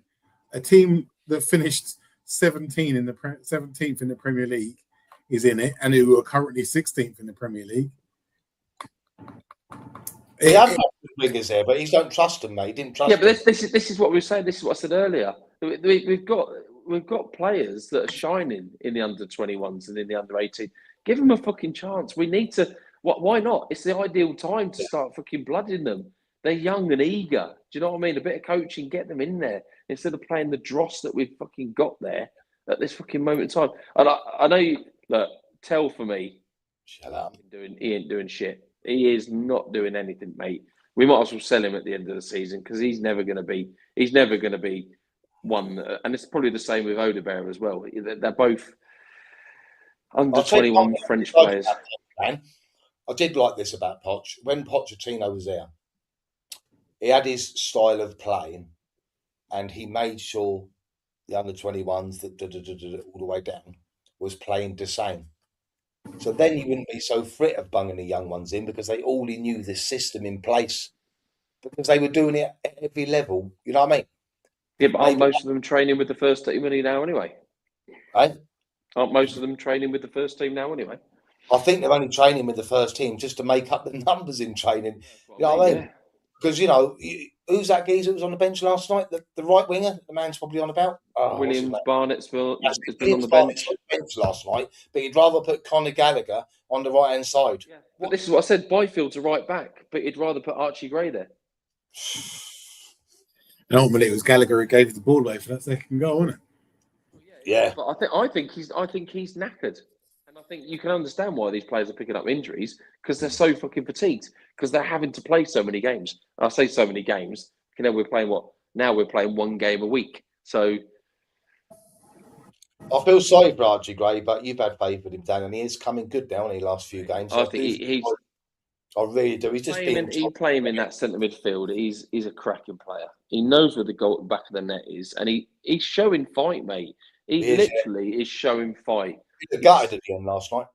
a team that finished 17th in the Premier League is in it, and who are currently 16th in the Premier League? He had wingers there, but he don't trust them, mate. He didn't trust them. Yeah, but this is what we were saying. This is what I said earlier. We've got players that are shining in the under-21s and in the under-18. Give them a fucking chance. We need to... Why not? It's the ideal time to start fucking blooding them. They're young and eager. Do you know what I mean? A bit of coaching, get them in there instead of playing the dross that we've fucking got there at this fucking moment in time. And I know you... Look, tell for me. Shut up. He ain't doing shit. He is not doing anything, mate. We might as well sell him at the end of the season because he's never going to be one. And it's probably the same with Odegaard as well. They're both under 21 French players. I did like this about Poch. When Pochettino was there, he had his style of playing, and he made sure the under 21s that all the way down was playing the same. So then he wouldn't be so frit of bunging the young ones in because they already knew the system in place because they were doing it at every level. You know what I mean? Yeah, but aren't most of them training with the first team now anyway? Right? Aren't most of them training with the first team now anyway? I think they're only training with the first team just to make up the numbers in training. You know what I mean? Because, you know, who's that geezer who was on the bench last night? The right winger? The man's probably on about? Williams Barnett's been on the bench last night, but he'd rather put Conor Gallagher on the right-hand side. Yeah. But this is what I said. Byfield's a right back, but he'd rather put Archie Gray there. And ultimately, it was Gallagher who gave the ball away for that second goal, wasn't it? Yeah. But I think he's knackered, and I think you can understand why these players are picking up injuries because they're so fucking fatigued because they're having to play so many games. I say so many games. You know, we're playing what now? We're playing one game a week. So I feel sorry for Archie Gray, but you've had faith with him, Dan, and he is coming good now in the last few games. I think he's. I really do. He's just you play him in that centre midfield. He's a cracking player. He knows where the goal at the back of the net is, and he's showing fight, mate. He literally is showing fight. He gutted at the end last night.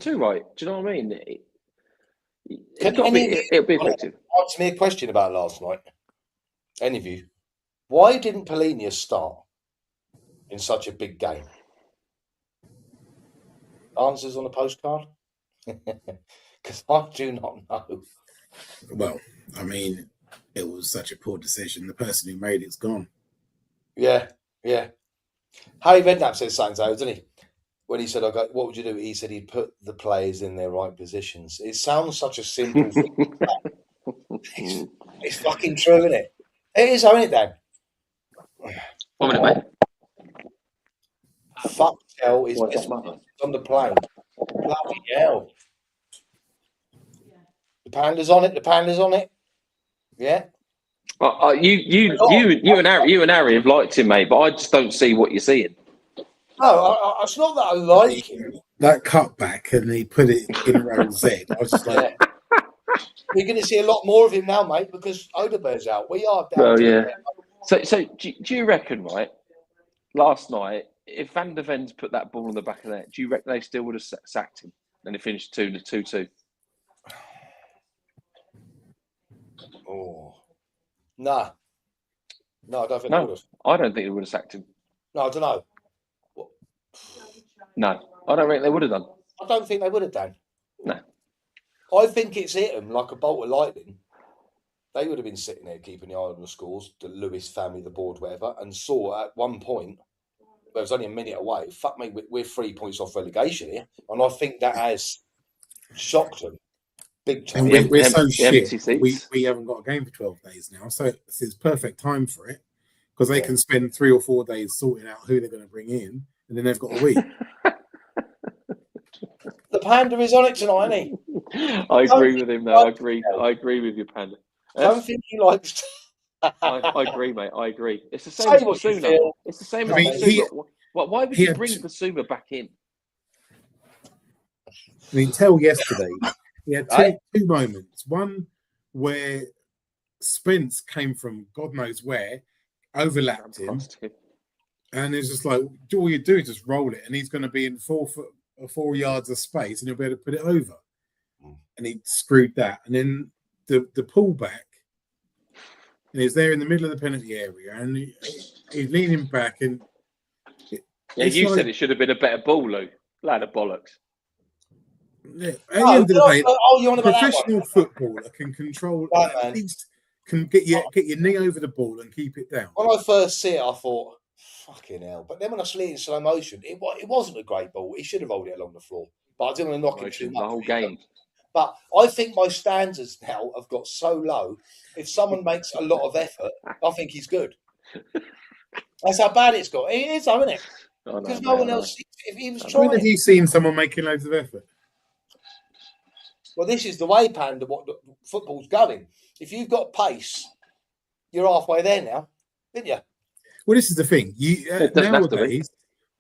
Too right. Do you know what I mean? It'll be effective. Answer me a question about last night. Any of you? Why didn't Polina start in such a big game? Answers on a postcard? Because I do not know. Well, I mean, it was such a poor decision. The person who made it's gone. Yeah. Harry Redknapp said something, though, didn't he? When he said, "Okay, what would you do?" He said he'd put the players in their right positions. It sounds such a simple thing. It's fucking true, isn't it? It is, isn't it, Dan? 1 minute, mate. Fuck hell is on the plane. Bloody hell. The panda's on it. Yeah. You and Harry have liked him, mate, but I just don't see what you're seeing. No, it's not that I like him. That cutback and he put it in row Z. I was just like, We're going to see a lot more of him now, mate, because Odebear's out. We are down. Well, yeah. So do you reckon, right? Last night, if Van der Ven's put that ball on the back of the net, do you reckon they still would have sacked him and it finished 2-2? Oh, no, I don't think they would have. I don't think they would have sacked him. No, I don't know. No, I don't think they would have done. I don't think they would have done. No. I think it's hit them like a bolt of lightning. They would have been sitting there keeping the eye on the scores, the Lewis family, the board, whatever, and saw at one point, it was only a minute away, fuck me, we're 3 points off relegation here. And I think that has shocked them big time. And we're so shit. We haven't got a game for 12 days now. So it's perfect time for it because they can spend 3 or 4 days sorting out who they're going to bring in, and then they've got a week. The Panda is on it tonight, isn't he? I agree with him, though. I agree with you, Panda. I don't think he likes. I agree, mate. I agree. It's the same as Basuma. It's the same as Basuma. Why would you bring Basuma back in? I mean, till yesterday, he had two moments. One where Spence came from God knows where, overlapped him, and it's just like, all you do is just roll it, and he's going to be in 4 yards of space, and he'll be able to put it over. And he screwed that. And then the pullback, and he's there in the middle of the penalty area, and he's leaning back. And you said it should have been a better ball, Lou. Lad of bollocks. Yeah. At the end of the day, professional footballer can control, at least can get your knee over the ball and keep it down. When I first see it, I thought, fucking hell. But then when I see it in slow motion, it wasn't a great ball. He should have rolled it along the floor. But I didn't want to knock it too much. The whole game. But I think my standards now have got so low. If someone makes a lot of effort, I think he's good. That's how bad it's got. It is, though, isn't it? Because no one else, if he was trying. When have you seen someone making loads of effort? Well, this is the way, Panda, what the football's going. If you've got pace, you're halfway there now, didn't you? Well, this is the thing. Nowadays,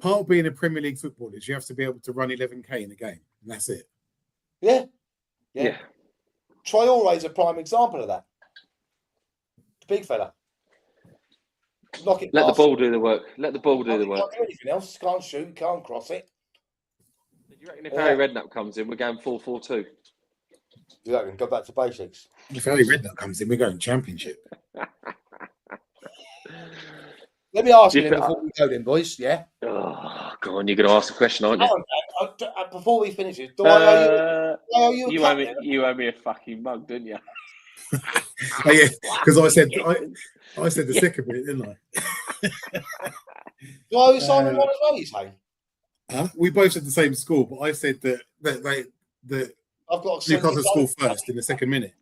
part of being a Premier League footballer is you have to be able to run 11k in a game, and that's it. Yeah. Traore's a prime example of that. The big fella. Knock it. Let the ball do the work. Let the ball do the work. Can't do anything else. Can't shoot. Can't cross it. Do you reckon if Harry Redknapp comes in, we're going 4-4-2? You reckon go back to basics? If Harry Redknapp comes in, we're going Championship. Let me ask you before we go then, boys. Yeah. Oh, go on. You're going to ask a question, aren't you? Before we finish it, do I owe you? You owe me a fucking mug, didn't you? Oh, yeah, because I said the second bit, didn't I? Do I owe Simon one as well? You say? Huh? We both said the same score, but I said that I've got Newcastle score first in the second minute.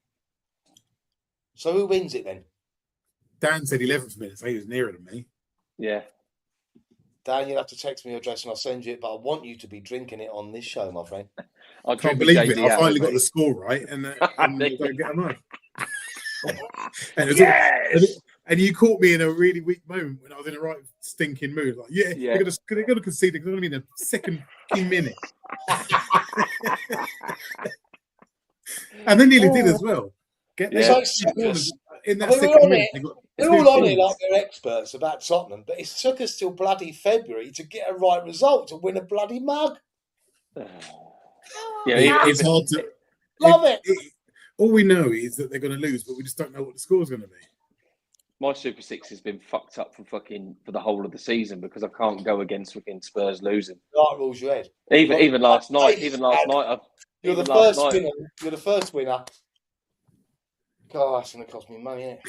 So who wins it then? Dan said 11th minute, so he was nearer than me. Yeah. Dan, you'll have to text me your address and I'll send you it, but I want you to be drinking it on this show, my friend. I can't believe it. I finally got the score right, and we don't get a mug. And you caught me in a really weak moment when I was in a right stinking mood. Like, they're going to concede. They're going to be in the second minute. And they nearly did as well. It's like suckers. In that second minute, they're all on it like they're experts about Tottenham, but it took us till bloody February to get a right result to win a bloody mug. It's hard to love it. All we know is that they're going to lose, but we just don't know what the score's going to be. My Super Six has been fucked up for the whole of the season because I can't go against fucking Spurs losing. Right rules your head. Even last night. You're the first winner. God, that's going to cost me money, isn't it?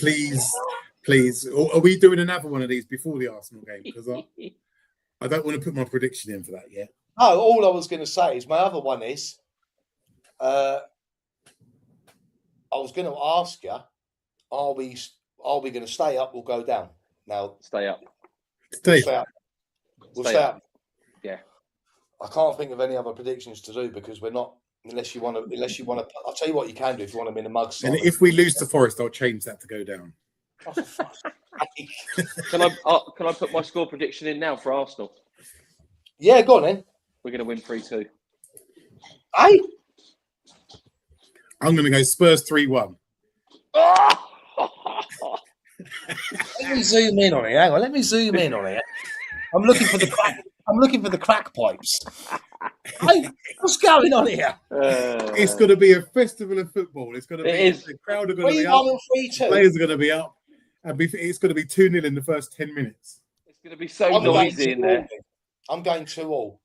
Please. Are we doing another one of these before the Arsenal game? Because I don't want to put my prediction in for that yet. No, all I was going to say is my other one is, I was going to ask you, are we going to stay up or go down? Now, stay up. Stay up. We'll stay up. Yeah. I can't think of any other predictions to do because we're not. Unless you want to, I'll tell you what you can do if you want them in a mug. And if we lose to Forest, I'll change that to go down. Oh, for fuck's sake. Can I put my score prediction in now for Arsenal? Yeah, go on then. We're going to win 3-2. Hey, I'm going to go Spurs 3-1. Let me zoom in on it. Hang on, let me zoom in on it. I'm looking for the crack pipes. Hey, what's going on here? It's going to be a festival of football. It's going to be the crowd are going to be up. 3-2. Players are going to be up, and it's going to be 2-0 in the first 10 minutes. It's going to be so noisy in there. I'm going 2-2.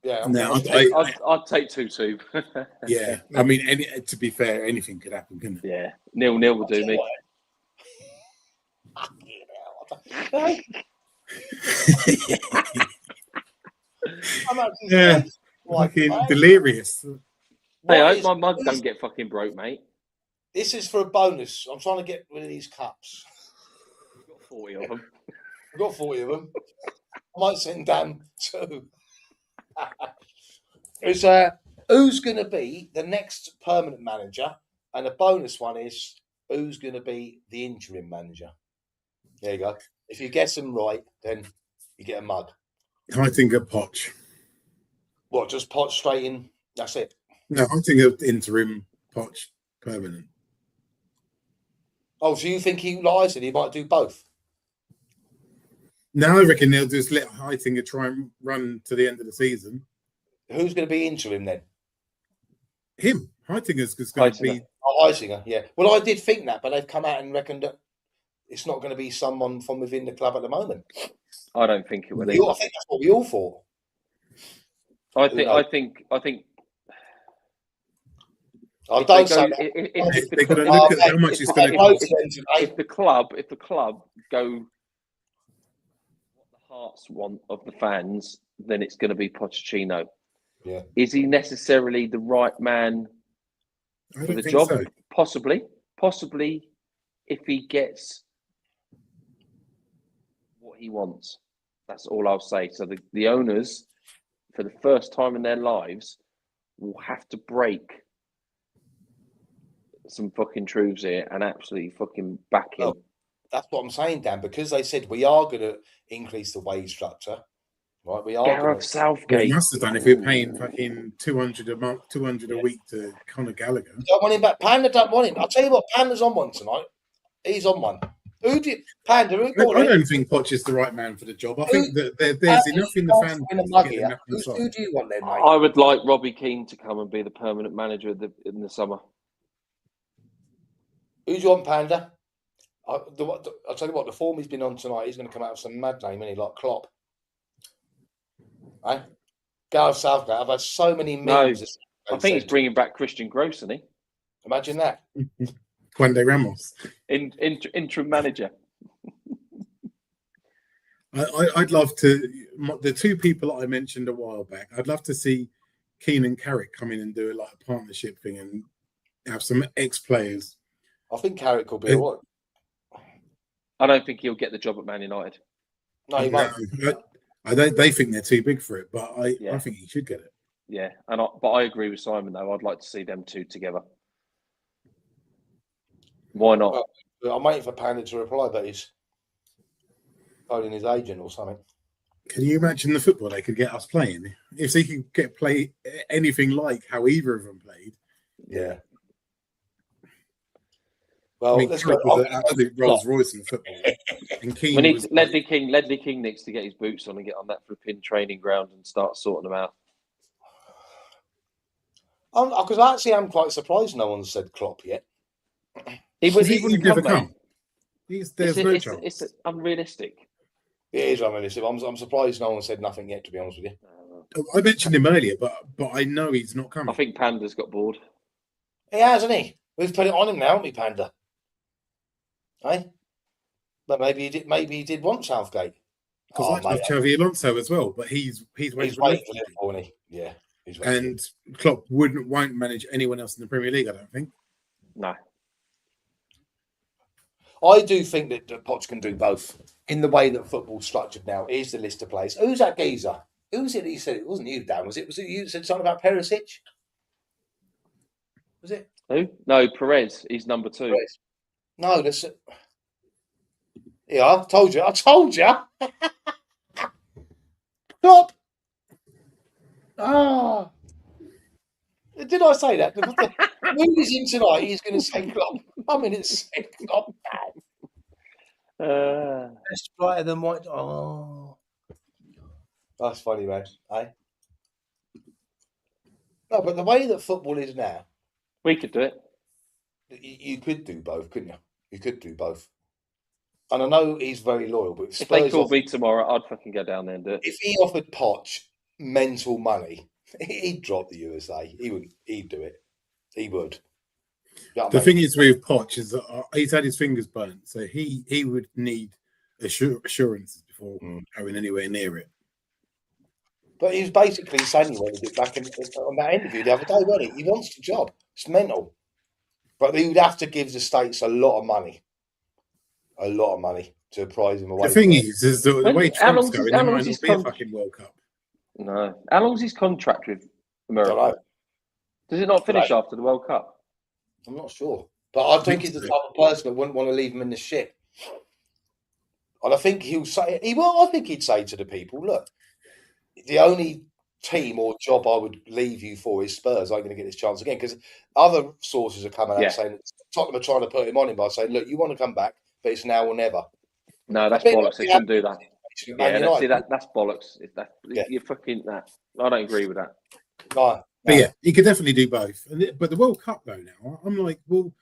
Yeah, I'd take 2-2. Yeah, I mean, to be fair, anything could happen, couldn't it? Yeah, 0-0 will do me. Yeah, fucking delirious. Hey, I hope my mug don't get fucking broke, mate. This is for a bonus. I'm trying to get rid of these cups. I've got 40 of them. I've got 40 of them. I might send Dan 2. It's who's going to be the next permanent manager, and the bonus one is who's going to be the interim manager. There you go. If you get them right, then you get a mug. I think a Poch. What? Just Poch straight in? That's it. No, I think of interim, Poch permanent. Oh, so you think he lies and he might do both? No, I reckon they'll just let Heitinger try and run to the end of the season. Who's going to be interim then? Him. Heitinger's going to be. Oh, Heitinger, yeah. Well, I did think that, but they've come out and reckoned that it's not going to be someone from within the club at the moment. I don't think it will. I think that's what we all thought. I think. I don't say that. They're going to look at how much it's going to cost. If the club go what the hearts want of the fans, then it's going to be Pochettino. Yeah. Is he necessarily the right man for the job? So. Possibly, if he gets what he wants. That's all I'll say. So the owners, for the first time in their lives, will have to break some fucking truths here and absolutely fucking back him. Well, that's what I'm saying, Dan, because they said we are going to increase the wage structure. Right, we are. Gareth Southgate. Well, he must have done if we're paying fucking 200 a month, 200 a week to Conor Gallagher. Don't want him back. Panda don't want him. I'll tell you what, Panda's on one tonight. He's on one. Panda? I don't think Poch is the right man for the job. I think that there's enough in the fan. Who do you want then, mate? I would like Robbie Keane to come and be the permanent manager in the summer. Who do you want, Panda? I'll tell you what, the form he's been on tonight, he's going to come out with some mad name, isn't he? Like Klopp. Right? Gareth Southgate. I've had so many memes. I think he's bringing back Christian Gross, isn't he? Imagine that. Juande Ramos. Interim manager. I'd love to. The two people that I mentioned a while back, I'd love to see Keane and Carrick come in and do a partnership thing and have some ex-players I think Carrick will be all right. I don't think he'll get the job at Man United. No, he won't. They think they're too big for it, but I think he should get it. Yeah, but I agree with Simon though. I'd like to see them two together. Why not? Well, I'm waiting for Panda to reply, but he's phoning his agent or something. Can you imagine the football they could get us playing if they could play anything like how either of them played? Yeah. Well, I mean, Carrick was an absolute Rolls Royce in football. And Keane we need Ledley King needs to get his boots on and get on that flipping training ground and start sorting them out. Because I actually am quite surprised no one said Klopp yet. He would never come. There's no chance. It's unrealistic. It is unrealistic. I'm surprised no one said nothing yet, to be honest with you. I mentioned him earlier, but I know he's not coming. I think Panda's got bored. He has, hasn't he? We've put it on him now, haven't we, Panda? Eh? But maybe he did want Southgate. Because I love Xavi Alonso as well, but he's waiting for Liverpool, isn't he? Yeah. And Klopp won't manage anyone else in the Premier League, I don't think. No. I do think that Poch can do both in the way that football's structured now. Here's the list of players. Who's that geezer? Who was it that he said? It wasn't you, Dan. Was it you that said something about Perisic? Was it? Who? No, Perez. He's number 2. Perez. No, that's... Yeah, I told you. Stop! Ah. Did I say that? When he's in tonight, he's going to say Klopp. I mean, it's Klopp. Best brighter than white. Oh, that's funny, man. Eh? No, but the way that football is now, we could do it. You could do both, couldn't you? You could do both. And I know he's very loyal, but if they called me tomorrow, I'd fucking go down there and do it. If he offered Poch mental money, he'd drop the USA. He'd do it. He would. You know the thing is with Poch is that he's had his fingers burnt, so he would need assurances before going anywhere near it. But he was basically saying he wanted it back on that interview the other day, wasn't he? He wants the job. It's mental. But he would have to give the States a lot of money. A lot of money to prize him away. The thing is the way Trump's going, there might not be a fucking World Cup. No. How long's his contract with America? Does it not finish after the World Cup? I'm not sure. But I think he's the type of person that wouldn't want to leave him in the shit. And I think he'll say, I think he'd say to the people, look, the only team or job I would leave you for is Spurs. I'm going to get this chance again. Because other sources are coming out saying that Tottenham are trying to put him on him by saying, look, you want to come back, but it's now or never. No, that's bollocks. They shouldn't do that. Yeah, that's bollocks. You're fucking that. I don't agree with that. No. But yeah, he could definitely do both. But the World Cup, though, now, I'm like, well,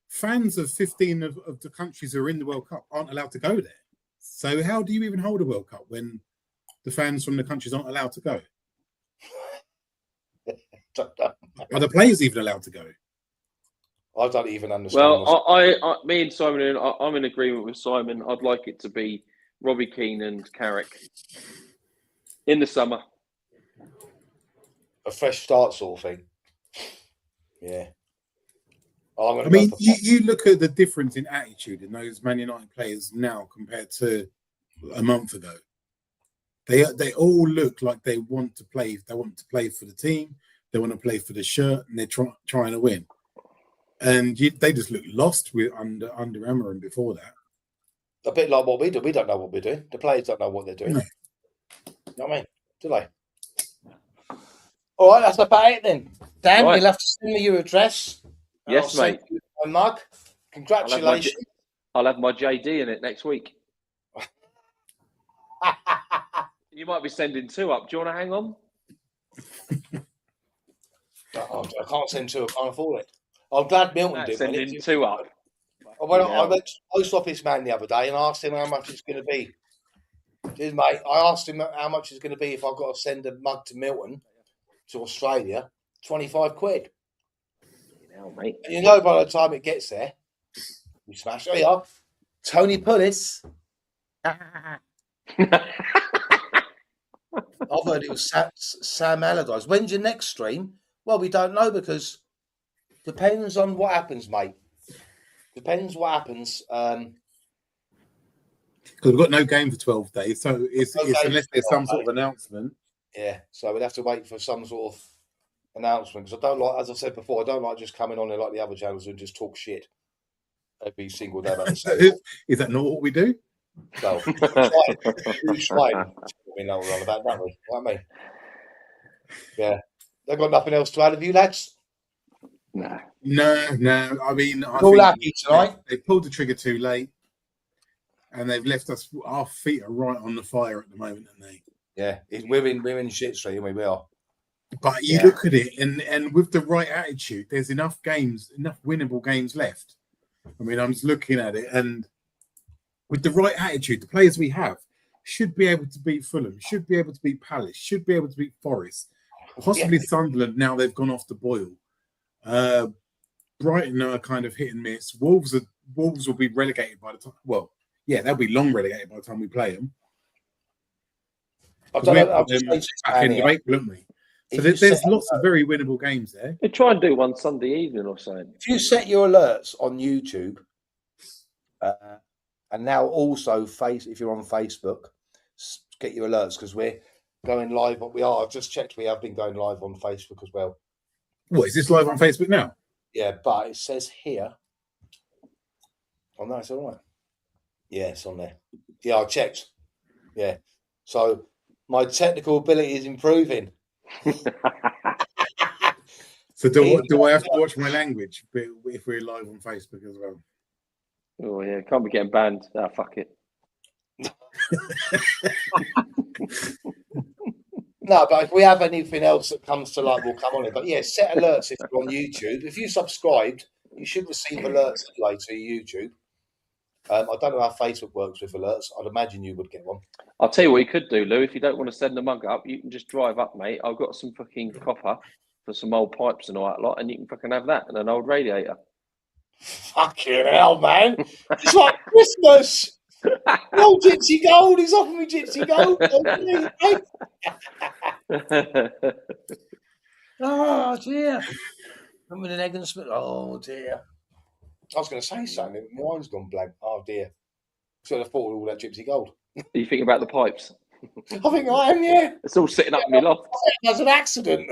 fans of 15 of the countries who are in the World Cup aren't allowed to go there. So how do you even hold a World Cup when the fans from the countries aren't allowed to go? Are the players even allowed to go? I don't even understand. Well, me and Simon, I'm in agreement with Simon. I'd like it to be Robbie Keane and Carrick in the summer. A fresh start sort of thing. Yeah. I mean, you look at the difference in attitude in those Man United players now compared to a month ago. They all look like they want to play. They want to play for the team. They want to play for the shirt, and they're trying to win. And they just look lost under Amarim before that. A bit like what we do. We don't know what we're doing. The players don't know what they're doing. No. You know what I mean? Do they? All right, that's about it then. Dan, you'll have to send me your address. Yes, mate. My mug. Congratulations. I'll have my JD in it next week. You might be sending 2 up. Do you want to hang on? I can't send 2. I can't afford it. I'm glad Milton did. Sending 2 up. I went to the post office man the other day and asked him how much it's going to be. Cheers, mate. I asked him how much it's going to be if I've got to send a mug to Milton, to Australia. 25 quid. Mate. And you know, by the time it gets there, we smash. Oh, yeah. Tony Pullis. I've heard it was Sam Allardyce. When's your next stream? Well, we don't know because depends on what happens, mate. Depends what happens. Because we've got no game for 12 days, so it's unless there's some sort of announcement. Yeah, so we'd have to wait for some sort of announcement. Because I don't like, as I said before, I don't like just coming on there like the other channels and just talk shit every single day about the same. Is that not what we do? So, we try. We know what we're on about, don't we? What I mean? Yeah. They've got nothing else to add, have you, lads? No. I mean, We're all happy tonight. They pulled the trigger too late, and they've left us. Our feet are right on the fire at the moment, aren't they? Yeah, we're in shit street, and we are. But you look at it, and with the right attitude, there's enough winnable games left. I mean, I'm just looking at it, and with the right attitude, the players we have should be able to beat Fulham, should be able to beat Palace, should be able to beat Forest, possibly Sunderland. Now they've gone off the boil. Brighton are kind of hit and miss. Wolves will be relegated by the time. Well, yeah, they'll be long relegated by the time we play them. I've back in the April, haven't we? So there's lots of very winnable games there. You try and do one Sunday evening or something. If you set your alerts on YouTube, and now also if you're on Facebook, get your alerts because we're going live. We are. I've just checked. We have been going live on Facebook as well. What is this live on Facebook now? Yeah, but it says here. Oh no, it's all right. Yeah, it's on there. Yeah, I checked. Yeah, so my technical ability is improving. So do I have to watch my language if we're live on Facebook as well? Oh yeah, can't be getting banned. Ah, fuck it. No, but if we have anything else that comes to light, we'll come on it. But yeah, set alerts if you're on YouTube. If you subscribed, you should receive alerts anyway to YouTube. I don't know how Facebook works with alerts. I'd imagine you would get one. I'll tell you what you could do, Lou. If you don't want to send the mug up, you can just drive up, mate. I've got some fucking copper for some old pipes and all that lot, and you can fucking have that and an old radiator. Fucking hell, man. It's like Christmas. No Gypsy Gold. He's offering me Gypsy Gold. Oh, dear. I'm with an egg and split. Oh, dear. I was going to say something. My mind's gone blank. Oh, dear. Should have thought of all that Gypsy Gold. Are you thinking about the pipes? I think I am, yeah. It's all sitting up in my loft. There's an accident.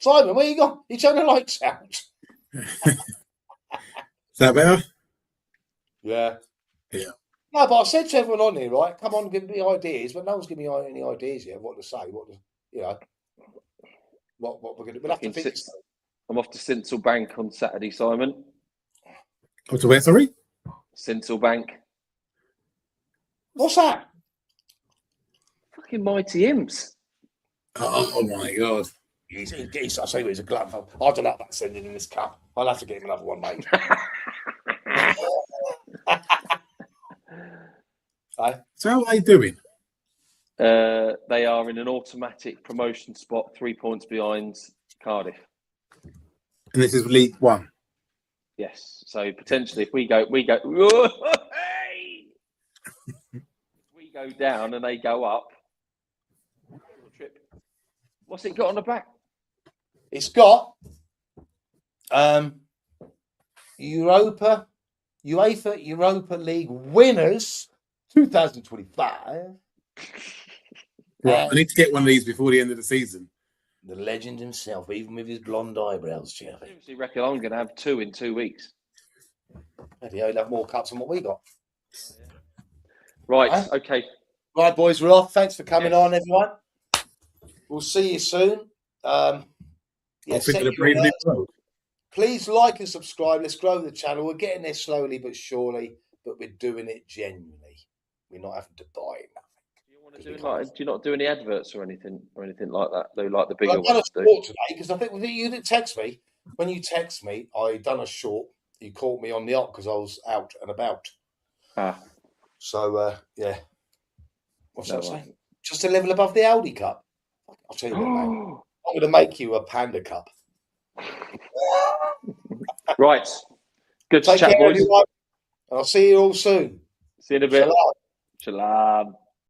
Simon, where you gone? You turn the lights out. Is that better? Yeah. Yeah. No, but I said to everyone on here, right, come on, give me ideas, but no one's giving me any ideas yet of what to say, what we're going to do. We'll have to think. I'm off to Sinsel Bank on Saturday, Simon. Oh, to where, sorry? Sinsel Bank. What's that? Fucking Mighty Imps. Oh my God. I'll say he's a glove. I don't know about sending him this cup. I'll have to get him another one, mate. So how are they doing? They are in an automatic promotion spot, 3 points behind Cardiff. And this is League One. Yes. So potentially, if we go, we go down and they go up. What's it got on the back? It's got UEFA Europa League winners 2025. Right, I need to get one of these before the end of the season. The legend himself, even with his blonde eyebrows, Jeffy. I seriously reckon I'm going to have 2 in 2 weeks. Maybe he'll have more cups than what we got. Right, okay. Right, boys, we're off. Thanks for coming on, everyone. We'll see you soon. Please like and subscribe. Let's grow the channel. We're getting there slowly but surely, but we're doing it genuinely. We're not having to buy nothing. Do you not do any adverts or anything like that? Though, like the bigger ones. I've done a do. short today because I think you didn't text me. When you text me, I done a short. You caught me on the op because I was out and about. So yeah. What's that saying? Just a level above the Audi Cup. I'll tell you what, mate. I'm going to make you a Panda Cup. Right. Good to chat, boys. Everyone. I'll see you all soon. See you in a bit. Shalom. Shalom.